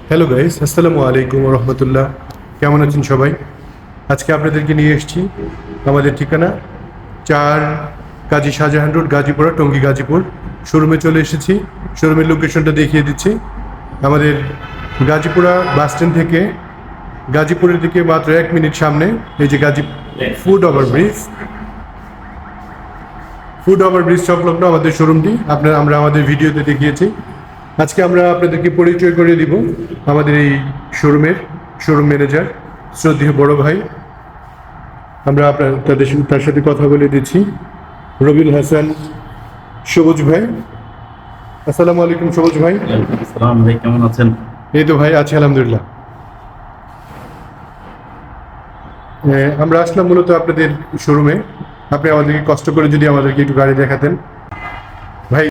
Hello guys, আসসালামু আলাইকুম রহমতুল্লাহ। কেমন আছেন সবাই? আজকে আপনাদেরকে নিয়ে এসেছি আমাদের ঠিকানা 4 কাজী শাহজাহান রোড, গাজীপুরা, টঙ্গী, গাজীপুর। শোরুমে চলে এসেছি। শোরুমের লোকেশনটা দেখিয়ে দিচ্ছি। আমাদের গাজীপুরা বাস স্ট্যান্ড থেকে গাজীপুরের দিকে মাত্র 1 মিনিট সামনে এই যে ফুড ওভার ব্রিজ সংলগ্ন আমাদের শোরুমটি আমরা আমাদের ভিডিওতে দেখিয়েছি। আজকে আমরা আপনাদেরকে পরিচয় করে দিব আমাদের এই শোরুম ম্যানেজার শ্রদ্ধেয় বড় ভাই। আমরা তার সাথে কথা বলে দিচ্ছি। রবিউল হাসান সবুজ ভাই। আসসালামু আলাইকুম সবুজ ভাই। আসসালাম ভাই, কেমন আছেন? এই তো ভাই, আছি আলহামদুলিল্লাহ। আমরা আসলাম মূলত আপনাদের শোরুমে। আপনি আমাদেরকে কষ্ট করে যদি আমাদেরকে একটু গাড়ি দেখাতেন ভাই।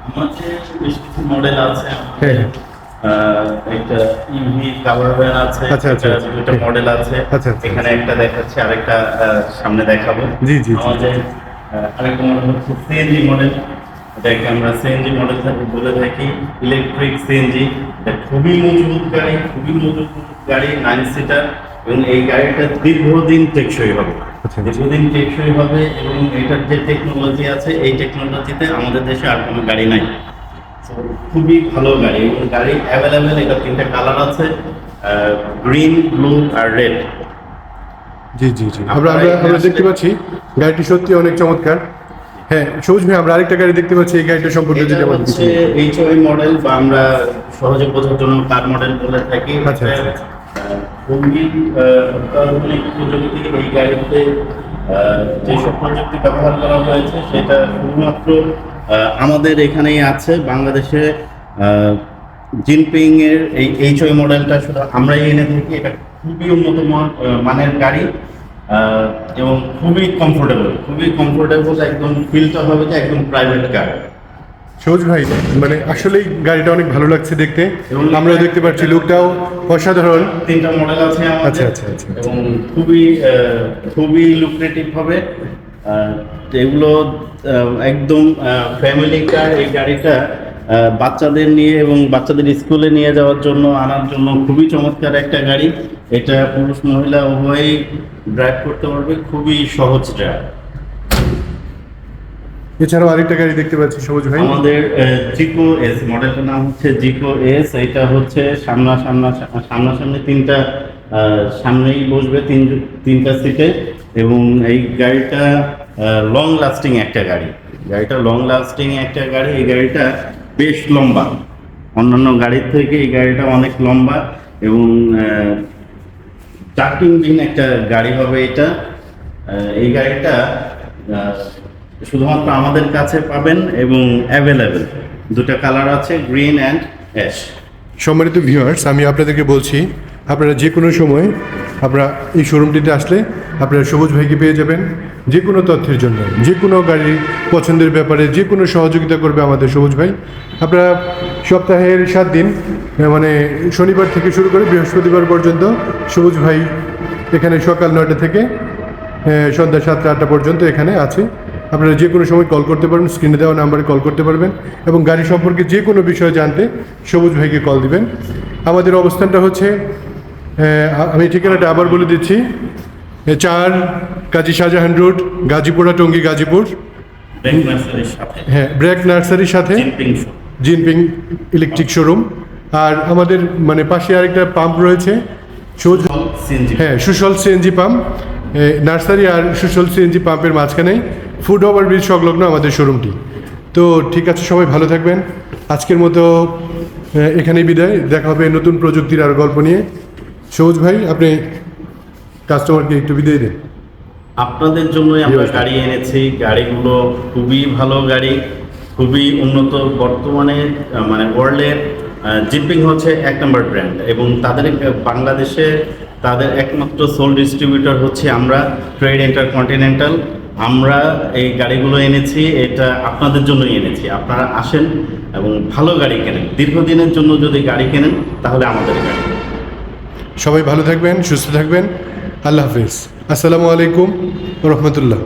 আমাদের বেশ কিছু মডেল আছে। হ্যাঁ, একটা ইভি কাভার ভ্যান আছে। আচ্ছা, আচ্ছা, আচ্ছা। দুটো মডেল আছে। আচ্ছা, আচ্ছা। এখানে একটা দেখাচ্ছি, আরেকটা সামনে দেখাবো। জি, জি, জি। আমাদের আরেকটা মডেল হচ্ছে সিএনজি মডেল। এটাকে আমরা সিএনজি মডেল বলে থাকি, ইলেকট্রিক সিএনজি। এটা খুবই মজবুত গাড়ি 9 সিটার, এবং এই গাড়িটা দীর্ঘদিন টেকসই হবে। আচ্ছা। দীর্ঘদিন টেকসই হবে, এবং এটার যে টেকনোলজি আছে, এই টেকনোলজিতে আমাদের দেশে আর কোনো গাড়ি নাই। তো খুবই ভালো গাড়ি, এবং গাড়ি অ্যাভেলেবেল। এটা 3টা কালার আছে, গ্রিন, ব্লু আর রেড। জি, জি, জি। আমরা দেখতে পাচ্ছি গাড়িটি সত্যি অনেক চমৎকার। হ্যাঁ সবুজ ভাই, আমরা আরেকটা গাড়ি দেখতে পাচ্ছি। এই গাড়িটা সম্পর্কে যদি আমাদের কিছু বলেন। এইচওআই মডেল, বা আমরা সহজে বোঝার জন্য কার মডেল বলে থাকি। আচ্ছা, আচ্ছা, আচ্ছা। খুবই অত্যাধুনিক প্রযুক্তি এই গাড়িতে। যেসব প্রযুক্তি ব্যবহার করা হয়েছে সেটা শুধুমাত্র আমাদের এখানেই আছে বাংলাদেশে। জিনপিং এর এই এইচওআই মডেলটা শুধু আমরাই এনে থাকি। এটা খুবই উন্নত মানের গাড়ি, এবং খুবই কমফোর্টেবল। একদম ফিলটা হবে যে একদম প্রাইভেট কার। সবুজ ভাই, মানে আসলেই গাড়িটা অনেক ভালো লাগছে দেখতে, এবং আমরাও দেখতে পাচ্ছি লুকটাও অসাধারণ। 3টা মডেল আছে আমাদের। আচ্ছা, আচ্ছা, আচ্ছা। এবং খুবই লুক্রেটিভ হবে। এগুলো একদম ফ্যামিলি কার। এই গাড়িটা বাচ্চাদের নিয়ে এবং বাচ্চাদের স্কুলে নিয়ে যাওয়ার জন্য, আনার জন্য খুবই চমৎকার একটা গাড়ি। এটা পুরুষ মহিলা উভয়ই ড্রাইভ করতে পারবে, খুবই সহজ ড্রাইভ। এছাড়াও আরেকটা গাড়ি দেখতে পাচ্ছি সবুজ ভাই, আমাদের জিকো এস মডেলটার নাম হচ্ছে জিকো এস। এটা হচ্ছে সামনাসামনি 3টা, সামনেই বসবে 3টা সিটে, এবং এই গাড়িটা লং লাস্টিং একটা গাড়ি। এই গাড়িটা বেশ লম্বা, অন্যান্য গাড়ির থেকে এই গাড়িটা অনেক লম্বা, এবং চার্কিংবিহীন একটা গাড়ি হবে এটা। এই গাড়িটা শুধুমাত্র আমাদের কাছে পাবেন, এবং অ্যাভেলেবেল। 2টা কালার আছে, গ্রিন অ্যান্ড অ্যাশ। সম্মানিত ভিউয়ার্স, আমি আপনাদেরকে বলছি, আপনারা যে কোনো সময় আপনারা এই শোরুমটিতে আসলে আপনারা সবুজ ভাইকে পেয়ে যাবেন। যে কোনো তথ্যের জন্য, যে কোনো গাড়ির পছন্দের ব্যাপারে যে কোনো সহযোগিতা করবে আমাদের সবুজ ভাই। আপনারা সপ্তাহের 7 দিন, মানে শনিবার থেকে শুরু করে বৃহস্পতিবার পর্যন্ত সবুজ ভাই এখানে সকাল 9টা থেকে সন্ধ্যা 7টা-8টা পর্যন্ত এখানে আছে। আপনারা যে কোনো সময় কল করতে পারবেন, স্ক্রিনে দেওয়া নাম্বারে কল করতে পারবেন, এবং গাড়ি সম্পর্কে যে কোনো বিষয় জানতে সবুজ ভাইকে কল দিবেন। আমাদের অবস্থানটা হচ্ছে, আমি ঠিকানাটা আবার বলে দিচ্ছি, 4 কাজী শাহজাহান রোড, গাজীপুরা, টঙ্গী, গাজীপুর। হ্যাঁ, ব্র্যাক নার্সারির সাথে জিনপিং ইলেকট্রিক শোরুম। আর আমাদের মানে পাশে আরেকটা পাম্প রয়েছে, হ্যাঁ, সুশল সিএনজি পাম্প। নার্সারি আর সুশল সিএনজি পাম্পের মাঝখানে ফুড ওভারব্রিজ সংলগ্ন আমাদের শোরুমটি। তো ঠিক আছে, সবাই ভালো থাকবেন। আজকের মতো এখানেই বিদায়। দেখা হবে নতুন প্রযুক্তির আর গল্প নিয়ে। সবুজ ভাই, আপনি কাস্টমারকে একটু বিদায় দেন। আপনাদের জন্যই আমরা গাড়ি এনেছি। গাড়িগুলো খুবই ভালো গাড়ি, খুবই উন্নত। বর্তমানে মানে ওয়ার্ল্ডের জিনপিং হচ্ছে 1 নম্বর ব্র্যান্ড, এবং তাদের বাংলাদেশে তাদের একমাত্র সোল ডিস্ট্রিবিউটর হচ্ছে আমরা, ট্রেড ইন্টারকন্টিনেন্টাল। আমরা এই গাড়িগুলো এনেছি, এটা আপনাদের জন্যই এনেছি। আপনারা আসেন এবং ভালো গাড়ি কেনেন। দীর্ঘদিনের জন্য যদি গাড়ি কেনেন তাহলে আমাদের গাড়ি। সবাই ভালো থাকবেন, সুস্থ থাকবেন। আল্লাহ হাফিজ। আসসালামু আলাইকুম রহমতুল্লাহ।